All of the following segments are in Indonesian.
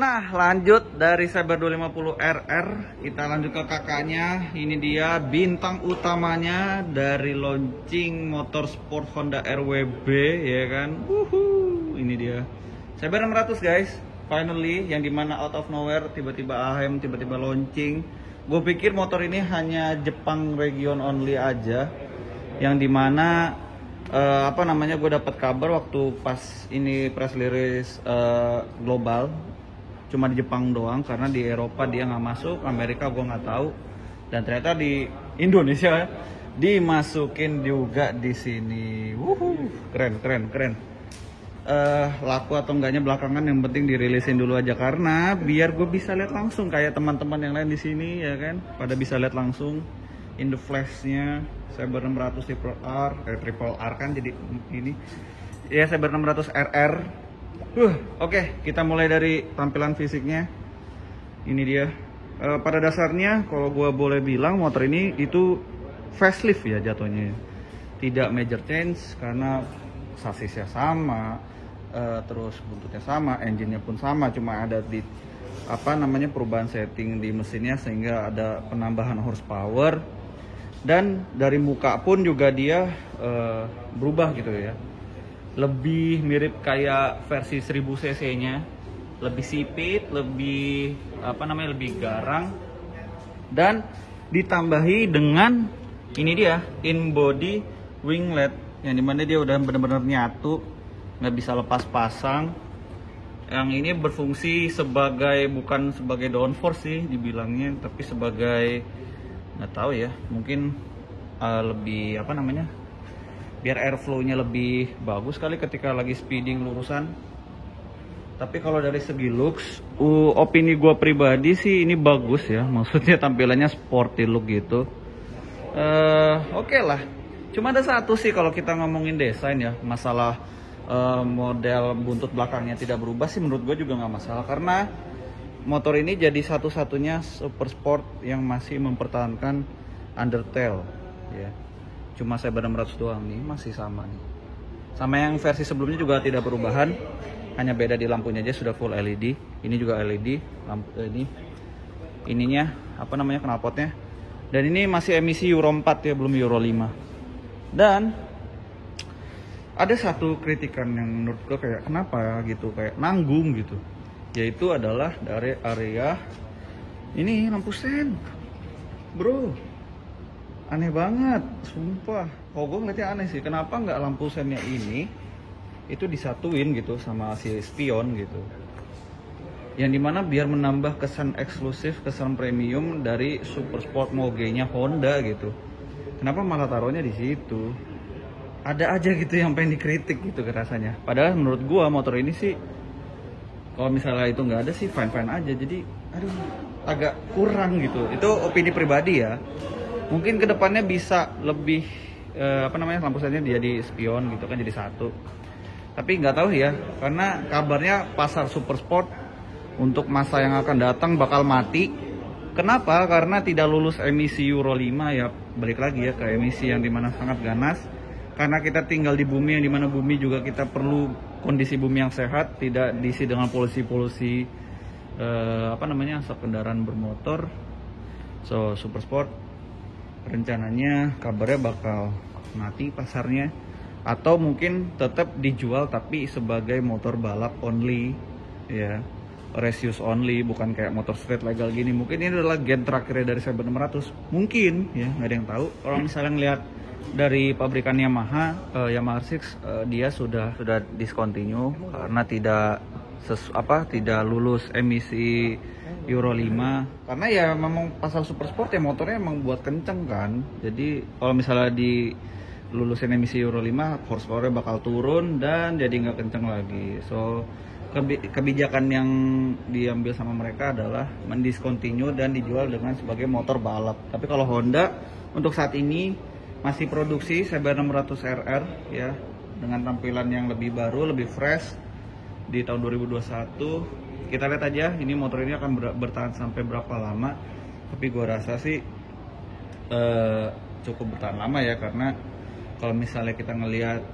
Nah, lanjut dari Saber 250 RR, kita lanjut ke kakaknya. Ini dia bintang utamanya dari launching motorsport Honda RWB, ya kan? Ini dia Saber 600 guys. Finally, yang dimana out of nowhere tiba-tiba AHM, tiba-tiba launching. Gue pikir motor ini hanya Jepang region only aja, yang dimana gue dapat kabar waktu pas ini press release global cuma di Jepang doang, karena di Eropa dia nggak masuk, Amerika gue nggak tahu, dan ternyata di Indonesia dimasukin juga di sini. Keren. Laku atau enggaknya belakangan, yang penting dirilisin dulu aja, karena biar gue bisa lihat langsung kayak teman-teman yang lain di sini, ya kan, pada bisa lihat langsung in the flash-nya Saber 600 Triple R kan, jadi ini ya Saber 600 RR. Oke, kita mulai dari tampilan fisiknya. Ini dia. Pada dasarnya kalau gue boleh bilang motor ini itu facelift ya jatuhnya. Tidak major change karena sasisnya sama, terus buntutnya sama, engine-nya pun sama, cuma ada di perubahan setting di mesinnya sehingga ada penambahan horsepower. Dan dari muka pun juga dia berubah gitu ya. Lebih mirip kayak versi 1000 cc nya, lebih sipit, lebih lebih garang, dan ditambahi dengan ini dia in body winglet, yang dimana dia udah benar-benar nyatu, nggak bisa lepas pasang. Yang ini berfungsi sebagai, bukan sebagai downforce sih dibilangnya, tapi sebagai, nggak tahu ya, mungkin lebih biar airflow-nya lebih bagus kali ketika lagi speeding lurusan. Tapi kalau dari segi looks, opini gue pribadi sih ini bagus ya, maksudnya tampilannya sporty look gitu. Oke lah. Cuma ada satu sih kalau kita ngomongin desain ya, masalah model buntut belakangnya tidak berubah sih menurut gue juga nggak masalah, karena motor ini jadi satu-satunya super sport yang masih mempertahankan undertail ya. Cuma Saber 600 doang nih masih sama nih. Sama yang versi sebelumnya juga tidak perubahan, hanya beda di lampunya aja sudah full LED. Ini juga LED lampu ininya knalpotnya. Dan ini masih emisi Euro 4 ya, belum Euro 5. Dan ada satu kritikan yang menurut gue kayak kenapa gitu, kayak nanggung gitu, yaitu adalah dari area ini lampu sen, bro. Aneh banget, sumpah. Kalau gue ngeliatnya aneh sih, kenapa nggak lampu sennya ini itu disatuin gitu sama si spion gitu, yang dimana biar menambah kesan eksklusif, kesan premium dari super sport moge-nya Honda gitu. Kenapa malah taruhnya di situ? Ada aja gitu yang pengen dikritik gitu rasanya. Padahal menurut gue motor ini sih, kalau misalnya itu nggak ada sih fine-fine aja. Jadi aduh, agak kurang gitu. Itu opini pribadi ya. Mungkin kedepannya bisa lebih lampu sennya jadi spion gitu kan, jadi satu. Tapi nggak tahu ya, karena kabarnya pasar super sport untuk masa yang akan datang bakal mati. Kenapa? Karena tidak lulus emisi Euro 5 ya, balik lagi ya ke emisi yang dimana sangat ganas. Karena kita tinggal di bumi, yang dimana bumi juga kita perlu kondisi bumi yang sehat, tidak diisi dengan polusi-polusi asap kendaraan bermotor. So super sport rencananya kabarnya bakal mati pasarnya, atau mungkin tetap dijual tapi sebagai motor balap only ya, race use only, bukan kayak motor street legal gini. Mungkin ini adalah gen terakhirnya dari Saber 600, mungkin ya, nggak ada yang tahu. Kalau misalnya ngelihat dari pabrikan Yamaha, Yamaha R6 dia sudah discontinue karena tidak lulus emisi Euro 5, karena ya memang pasal super sport ya, motornya emang buat kenceng kan. Jadi kalau misalnya di lulusin emisi Euro 5, horsepower bakal turun dan jadi nggak kenceng lagi. So kebijakan yang diambil sama mereka adalah mendiscontinue dan dijual dengan sebagai motor balap. Tapi kalau Honda untuk saat ini masih produksi Saber 600 RR ya, dengan tampilan yang lebih baru, lebih fresh di tahun 2021. Kita lihat aja ini motor ini akan bertahan sampai berapa lama. Tapi gua rasa sih cukup bertahan lama ya, karena kalau misalnya kita ngelihat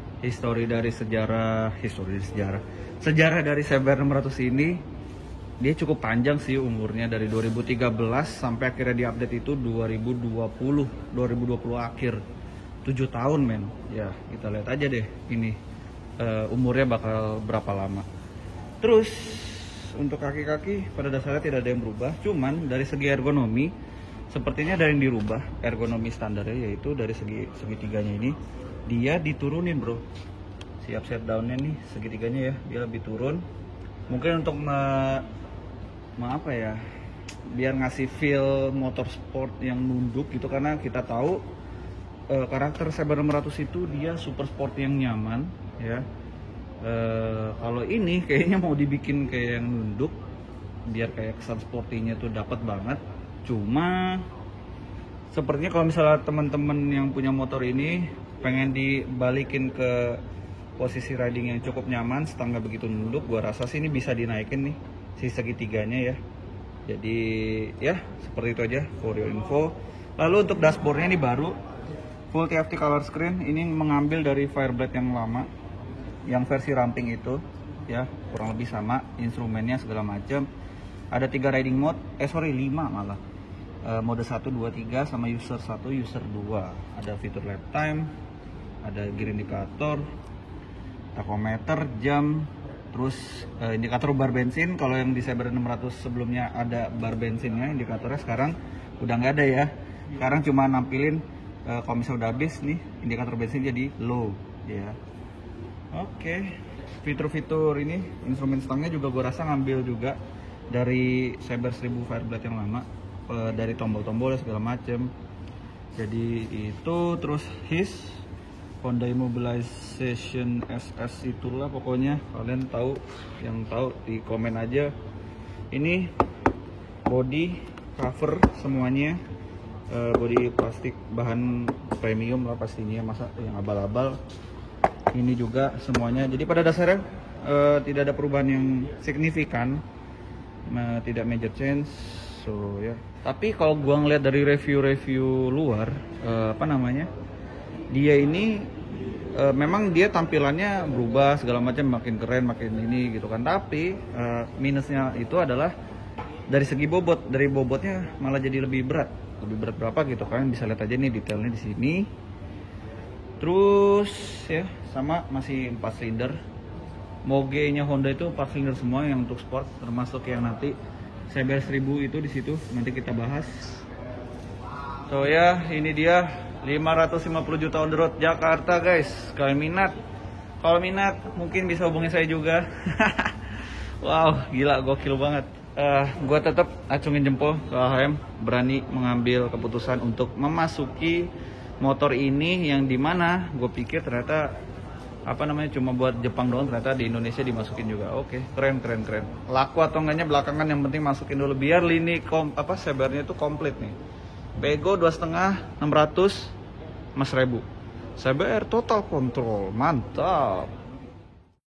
sejarah dari Saber 600 ini, dia cukup panjang sih umurnya, dari 2013 sampai akhirnya diupdate itu 2020 akhir. 7 tahun men. Ya kita lihat aja deh ini umurnya bakal berapa lama. Terus untuk kaki-kaki pada dasarnya tidak ada yang berubah, cuman dari segi ergonomi sepertinya ada yang dirubah. Ergonomi standarnya yaitu dari segi segitiganya ini dia diturunin bro. Siap set downnya nih segitiganya ya, dia lebih turun. Mungkin untuk apa ya, biar ngasih feel motorsport yang nunduk gitu, karena kita tahu karakter Saber 600 itu dia super sport yang nyaman ya. Kalau ini kayaknya mau dibikin kayak yang nunduk biar kayak kesan sportinya tuh dapat banget. Cuma sepertinya kalau misalnya teman-teman yang punya motor ini pengen dibalikin ke posisi riding yang cukup nyaman, setengah begitu nunduk, gua rasa sih ini bisa dinaikin nih si segitiganya ya. Jadi ya seperti itu aja for your info. Lalu untuk dashboardnya ini baru full TFT color screen. Ini mengambil dari Fireblade yang lama, yang versi ramping itu ya, kurang lebih sama instrumennya segala macam. Ada 3 riding mode, 5 malah. Mode 1, 2, 3 sama user 1, user 2. Ada fitur lap time, ada gear indicator, tachometer, jam, terus indikator bar bensin. Kalau yang di Saber 600 sebelumnya ada bar bensinnya, indikatornya sekarang udah nggak ada ya. Sekarang cuma nampilin kalau misalnya udah habis nih indikator bensin jadi low ya. Oke, fitur-fitur ini instrumen stangnya juga gue rasa ngambil juga dari Saber 1000 Fireblade yang lama, dari tombol-tombol segala macem. Jadi itu terus his Honda Immobilization SS itulah pokoknya, kalian tahu, yang tahu di komen aja. Ini body cover semuanya, body plastik bahan premium lah pastinya, masa yang abal-abal. Ini juga semuanya, jadi pada dasarnya tidak ada perubahan yang signifikan, tidak major change. So ya, tapi kalau gua ngeliat dari review-review luar, dia ini memang dia tampilannya berubah segala macam, makin keren, makin ini gitu kan. Tapi minusnya itu adalah dari segi bobot, dari bobotnya malah jadi lebih berat berapa gitu kan. Bisa lihat aja nih detailnya di sini. Terus ya sama masih 4 silinder. Moge-nya Honda itu 4 silinder semua yang untuk sport, termasuk yang nanti Saber 1000 itu di situ nanti kita bahas. So ya, ini dia 550 juta on the road Jakarta guys. Kalau minat mungkin bisa hubungi saya juga. Wow, gila, gokil banget. Gue tetap acungin jempol ke AHM, berani mengambil keputusan untuk memasuki motor ini, yang dimana gue pikir ternyata cuma buat Jepang doang, ternyata di Indonesia dimasukin juga. Oke, keren. Laku atau enggaknya belakangan, yang penting masukin dulu biar lini Sabernya itu komplit nih. Bego 2,5 600 Mas 1000. Saber total control, mantap.